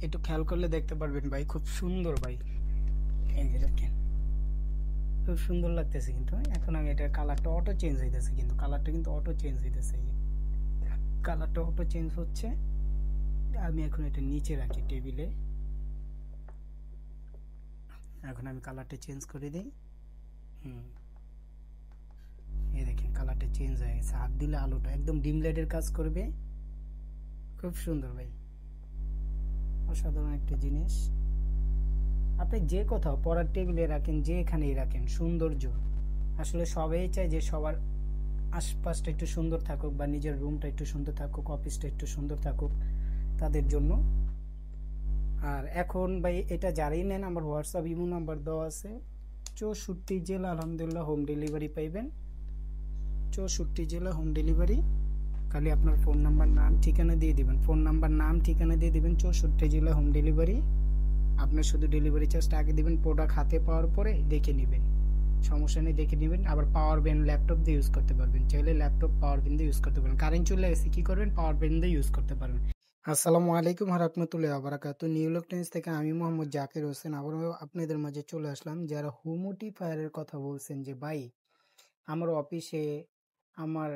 একটু খেয়াল করলে দেখতে পারবেন ভাই, খুব সুন্দর ভাই। এই যে দেখেন, খুব সুন্দর লাগতেছে কিন্তু। এখন আমি এটার কালারটা অটো চেঞ্জ হইতেছে, কিন্তু কালারটা কিন্তু অটো চেঞ্জ হইতেছে। এই যে কালারটা অটো চেঞ্জ হচ্ছে। আমি এখন এটা নিচে রাখি টেবিলে। এখন আমি কালারটা চেঞ্জ করে দিই। হুম, এই দেখেন কালারটা চেঞ্জ হয়ে গেছে। হাত দিলে আলোটা একদম ডিম লাইটের কাজ করবে। খুব সুন্দর ভাই, অসাধারণ একটা জিনিস। আপনি যে কোথাও পড়ার টেবিলে রাখেন, যেখানেই রাখেন, সৌন্দর্য। আসলে সবাই চায় যে সবার আশপাশটা একটু সুন্দর থাকুক, বা নিজের রুমটা একটু সুন্দর থাকুক, অফিসটা একটু সুন্দর থাকুক তাদের জন্য। আর এখন ভাই এটা যারাই নেন, আমার হোয়াটসঅ্যাপ ইমো নাম্বার দেওয়া আছে। 64 জেলা আলহামদুলিল্লাহ হোম ডেলিভারি পাইবেন। 64 জেলা হোম ডেলিভারি। খালি আপনার ফোন নাম্বার, নাম, ঠিকানা দিয়ে দিবেন। ফোন নাম্বার, নাম, ঠিকানা দিয়ে দিবেন। 64 জেলা হোম ডেলিভারি। আপনার শুধু ডেলিভারি চার্জটা আগে দিবেন, প্রোডাক্ট হাতে পাওয়ার পরে দেখে নেবেন। সমস্যা নেই, দেখে নেবেন। আবার পাওয়ার ব্যাংক ল্যাপটপ দিয়ে ইউজ করতে পারবেন, চাইলে ল্যাপটপ পাওয়ার ব্যাংক দিয়ে ইউজ করতে পারবেন। কারেন্ট চলে গেছে কি করবেন, পাওয়ার ব্যাংক দিয়ে ইউজ করতে পারবেন। আসসালামু আলাইকুম রাহমাতুল্লাহি ওয়া বারাকাতুহু। নিউ ইয়র্ক টাইমস থেকে আমি মোহাম্মদ জাকির হোসেন আবারও আপনাদের মাঝে চলে আসলাম। যারা হুমিডিফায়ারের কথা বলছেন যে ভাই, আমার অফিসে আমার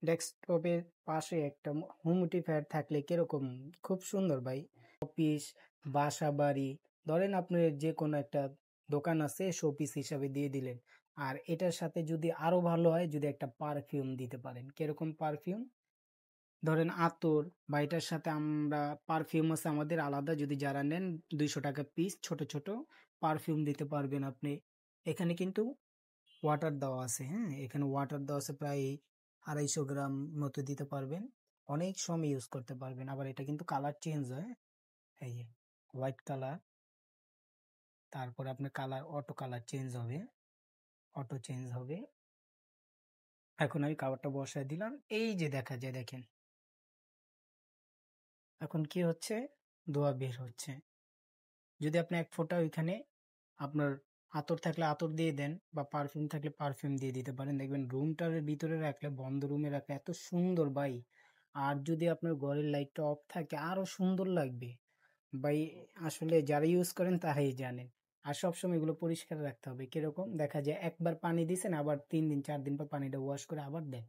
ডেস্কটপের পাশে একটা হুমিডিফায়ার থাকলে কিরকম, খুব সুন্দর ভাই। অফিস, বাসা বাড়ি, ধরেন আপনি যে কোনো একটা দোকান আছে, শোপিস হিসাবে দিয়ে দিলেন। আর এটার সাথে যদি আরো ভালো হয়, যদি একটা পারফিউম দিতে পারেন। কিরকম পারফিউম? ধরেন আতর, বা এটার সাথে আমরা পারফিউম আছে আমাদের আলাদা, যদি যারা নেন 200 টাকা পিস ছোট ছোট পারফিউম দিতে পারবেন আপনি। এখানে কিন্তু ওয়াটার দেওয়া আছে, হ্যাঁ, এখানে ওয়াটার দেওয়া আছে, প্রায় 250 গ্রাম মতো দিতে পারবেন। অনেক সময় ইউজ করতে পারবেন। আবার এটা কিন্তু কালার চেঞ্জ হয়। এই যে হোয়াইট কালার, তারপরে আপনার কালার অটো কালার চেঞ্জ হবে, অটো চেঞ্জ হবে। এখন আমি কাভারটা বসায় দিলাম, এই যে দেখা যায়, দেখেন এখন কি হচ্ছে, ধোঁয়া বের হচ্ছে। যদি আপনি এক ফোঁটা ওইখানে আপনার আতর থাকলে আতর দিয়ে দেন, বা পারফিউম থাকলে পারফিউম দিয়ে দিতে পারেন, দেখবেন রুমটার ভিতরে রাখলে, বন্ধ রুমে রাখলে এত সুন্দর ভাই। আর যদি আপনার ঘরের লাইটটা অফ থাকে আরো সুন্দর লাগবে ভাই। আসলে যারা ইউজ করেন তারাই জানেন। আর সবসময় এগুলো পরিষ্কার রাখতে হবে। কিরকম দেখা যায়, একবার পানি দিছেন, আবার 3 দিন 4 দিন পর পানিটা ওয়াশ করে আবার দেন।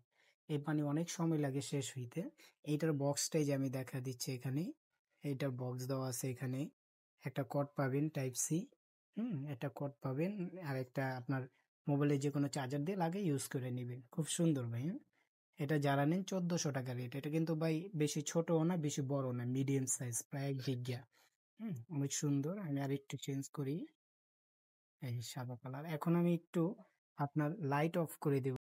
এই পানি অনেক সময় লাগে শেষ হইতে। এইটার বক্সটাই যে আমি দেখা দিচ্ছি এখানে, এইটার বক্স দেওয়া আছে এখানে। একটা কর্ড পাবেন টাইপ সি, একটা কর্ড পাবেন। আর একটা আপনার মোবাইলে যে কোনো চার্জার দিয়ে লাগে ইউজ করে নেবেন। খুব সুন্দর ভাই, হ্যাঁ? এটা যারা নেন 1400 টাকা রেট। এটা কিন্তু ভাই বেশি ছোটও না, বেশি বড় না, মিডিয়াম সাইজ, প্রায় 1 গিগা। অনেক সুন্দর। আমি আর একটু চেঞ্জ করি, এই সাদা কালার। এখন আমি একটু আপনার লাইট অফ করে দেব।